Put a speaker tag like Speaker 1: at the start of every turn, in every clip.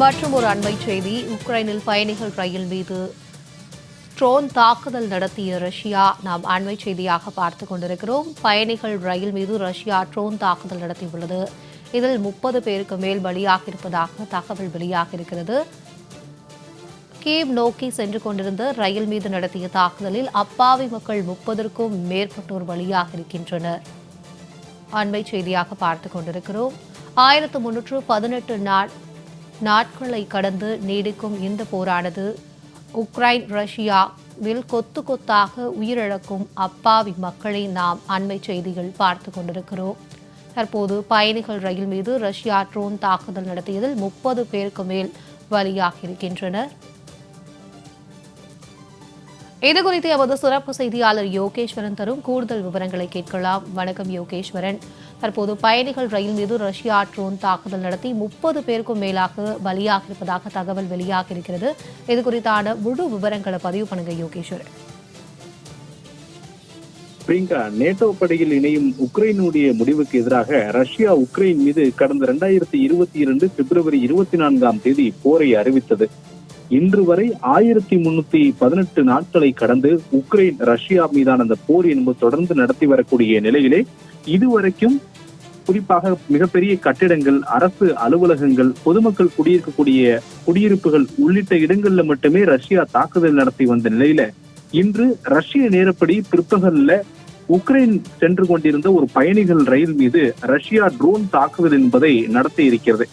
Speaker 1: மற்றும் ஒரு அண்மை செய்தி, உக்ரைனில் பயணிகள் ரயில் மீது ட்ரோன் தாக்குதல் நடத்திய ரஷ்யா நாம் அண்மை செய்தியாக பார்த்துக் கொண்டிருக்கிறோம். பயணிகள் ரயில் மீது ரஷ்யா ட்ரோன் தாக்குதல் நடத்தியுள்ளது. இதில் 30 பேருக்கு மேல் பலியாக இருப்பதாக தகவல் வெளியாகியிருக்கிறது. கீவ் நோக்கி சென்று கொண்டிருந்த ரயில் மீது நடத்திய தாக்குதலில் அப்பாவி மக்கள் 30க்கும் மேற்பட்டோர் பலியாக இருக்கின்றனர். அண்மை செய்தியாக பார்த்துக் கொண்டிருக்கிறோம். 1318 நாட்களை கடந்து நீடிக்கும் இந்த போரானது உக்ரைன் ரஷ்யாவில் கொத்து கொத்தாக உயிரிழக்கும் அப்பாவி மக்களை நாம் அண்மை செய்திகள் பார்த்துக் கொண்டிருக்கிறோம். தற்போது பயணிகள் ரயில் மீது ரஷ்யா ட்ரோன் தாக்குதல் நடத்தியதில் 30 பேருக்கு மேல் பலியாக இருக்கின்றனர். இதுகுறித்து எமது சிறப்பு செய்தியாளர் யோகேஸ்வரன் தரும் கூடுதல் விவரங்களை கேட்கலாம். வணக்கம் யோகேஸ்வரன். தற்போது பயணிகள் ரயில் மீது ரஷ்யா ட்ரோன் தாக்குதல் நடத்தி 30 பேருக்கும் மேலாக பலியாக இருப்பதாக தகவல் வெளியாக இருக்கிறது. இது குறித்தான முழு விவரங்களை பதிவு பண்ணுங்க யோகேஸ்வரன்.
Speaker 2: பிரியங்கா, நேட்டோ படையில் இணையும் உக்ரைனுடைய முடிவுக்கு எதிராக ரஷ்யா உக்ரைன் மீது கடந்த 2022 பிப்ரவரி 24 போரை அறிவித்தது. இன்று வரை 1318 நாட்களை கடந்து உக்ரைன் ரஷ்யா மீதான அந்த போர் என்பது தொடர்ந்து நடத்தி வரக்கூடிய நிலையிலே இதுவரைக்கும் குறிப்பாக மிகப்பெரிய கட்டிடங்கள், அரசு அலுவலகங்கள், பொதுமக்கள் குடியிருக்கக்கூடிய குடியிருப்புகள் உள்ளிட்ட இடங்கள்ல மட்டுமே ரஷ்யா தாக்குதல் நடத்தி வந்த நிலையில இன்று ரஷ்ய நேரப்படி பிற்பகல்ல உக்ரைன் சென்று கொண்டிருந்த ஒரு பயணிகள் ரயில் மீது ரஷ்யா ட்ரோன் தாக்குதல் என்பதை நடத்தி இருக்கிறது.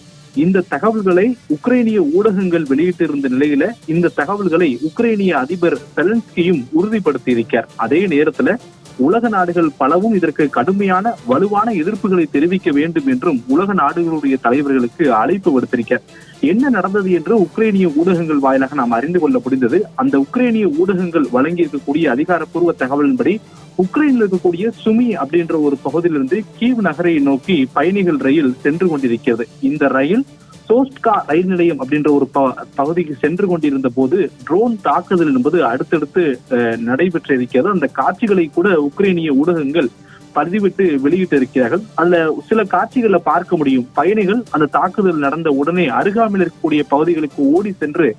Speaker 2: இந்த தகவல்களை உக்ரைனிய ஊடகங்கள் வெளியிட்டிருந்த நிலையில இந்த தகவல்களை உக்ரைனிய அதிபர் செலன்ஸ்கியும் உறுதிப்படுத்தி இருக்கிறார். அதே நேரத்துல உலக நாடுகள் பலவும் இதற்கு கடுமையான வலுவான எதிர்ப்புகளை தெரிவிக்க வேண்டும் என்றும் உலக நாடுகளுடைய தலைவர்களுக்கு அழைப்பு விடுத்திருக்கிறார். என்ன நடந்தது என்று உக்ரைனிய ஊடகங்கள் வாயிலாக நாம் அறிந்து கொள்ள முடிந்தது. அந்த உக்ரைனிய ஊடகங்கள் வழங்கி இருக்கக்கூடிய அதிகாரப்பூர்வ தகவலின்படி உக்ரைனில் இருக்கக்கூடிய சுமி அப்படின்ற ஒரு பகுதியிலிருந்து கீவ் நகரை நோக்கி பயணிகள் ரயில் சென்று கொண்டிருக்கிறது. இந்த ரயில் சோஸ்ட்கா ரயில் நிலையம் அப்படின்ற ஒரு பகுதிக்கு சென்று கொண்டிருந்த போது ட்ரோன் தாக்குதல் என்பது அடுத்தடுத்து நடைபெற்று இருக்கிறது. அந்த காட்சிகளை கூட உக்ரைனிய ஊடகங்கள் பதிவிட்டு வெளியிட்டு இருக்கிறார்கள். அதுல சில காட்சிகளை பார்க்க முடியும். பயணிகள் அந்த தாக்குதல் நடந்த உடனே அருகாமையில் இருக்கக்கூடிய பகுதிகளுக்கு ஓடி சென்று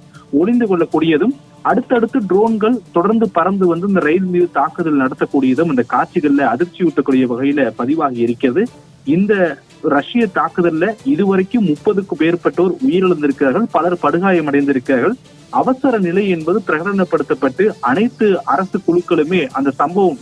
Speaker 2: ஒளிந்து கொள்ளக்கூடியதும், அடுத்தடுத்து ட்ரோன்கள் தொடர்ந்து பறந்து வந்து இந்த ரயில் மீது தாக்குதல் நடத்தக்கூடியதும் இந்த காட்சிகள்ல அதிர்ச்சியூட்டக்கூடிய வகையில பதிவாகி இருக்கிறது. இந்த ரஷ்ய தாக்குதல்ல இதுவரைக்கும் 30க்கும் மேற்பட்டோர் உயிரிழந்திருக்கிறார்கள், பலர் படுகாயமடைந்திருக்கிறார்கள். அவசர நிலை என்பது பிரகடனப்படுத்தப்பட்டு அனைத்து அரசு குழுக்களுமே அந்த சம்பவம்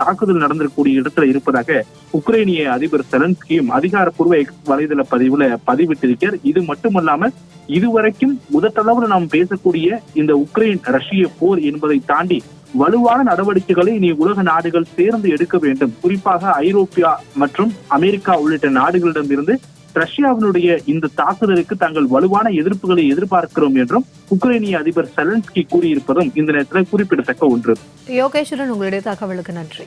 Speaker 2: தாக்குதல் நடந்திருக்கக்கூடிய இடத்துல இருப்பதாக உக்ரைனிய அதிபர் செலன்ஸ்கியும் அதிகாரப்பூர்வ வலைதள பதிவுல பதிவிட்டிருக்கிறார். இது மட்டுமல்லாமல் இதுவரைக்கும் முதற்தளவில் நாம் பேசக்கூடிய இந்த உக்ரைன் ரஷ்ய போர் என்பதை தாண்டி வலுவான நடவடிக்கைகளை இனி உலக நாடுகள் சேர்ந்து எடுக்க வேண்டும். குறிப்பாக ஐரோப்பியா மற்றும் அமெரிக்கா உள்ளிட்ட நாடுகளிடம் இருந்து ரஷ்யாவினுடைய இந்த தாக்குதலுக்கு தாங்கள் வலுவான எதிர்ப்புகளை எதிர்பார்க்கிறோம் என்றும் உக்ரைனிய அதிபர் செலன்ஸ்கி கூறியிருப்பதும் இந்த நேரத்தில் குறிப்பிடத்தக்க ஒன்று.
Speaker 1: யோகேஸ்வரன், உங்களுடைய தகவலுக்கு நன்றி.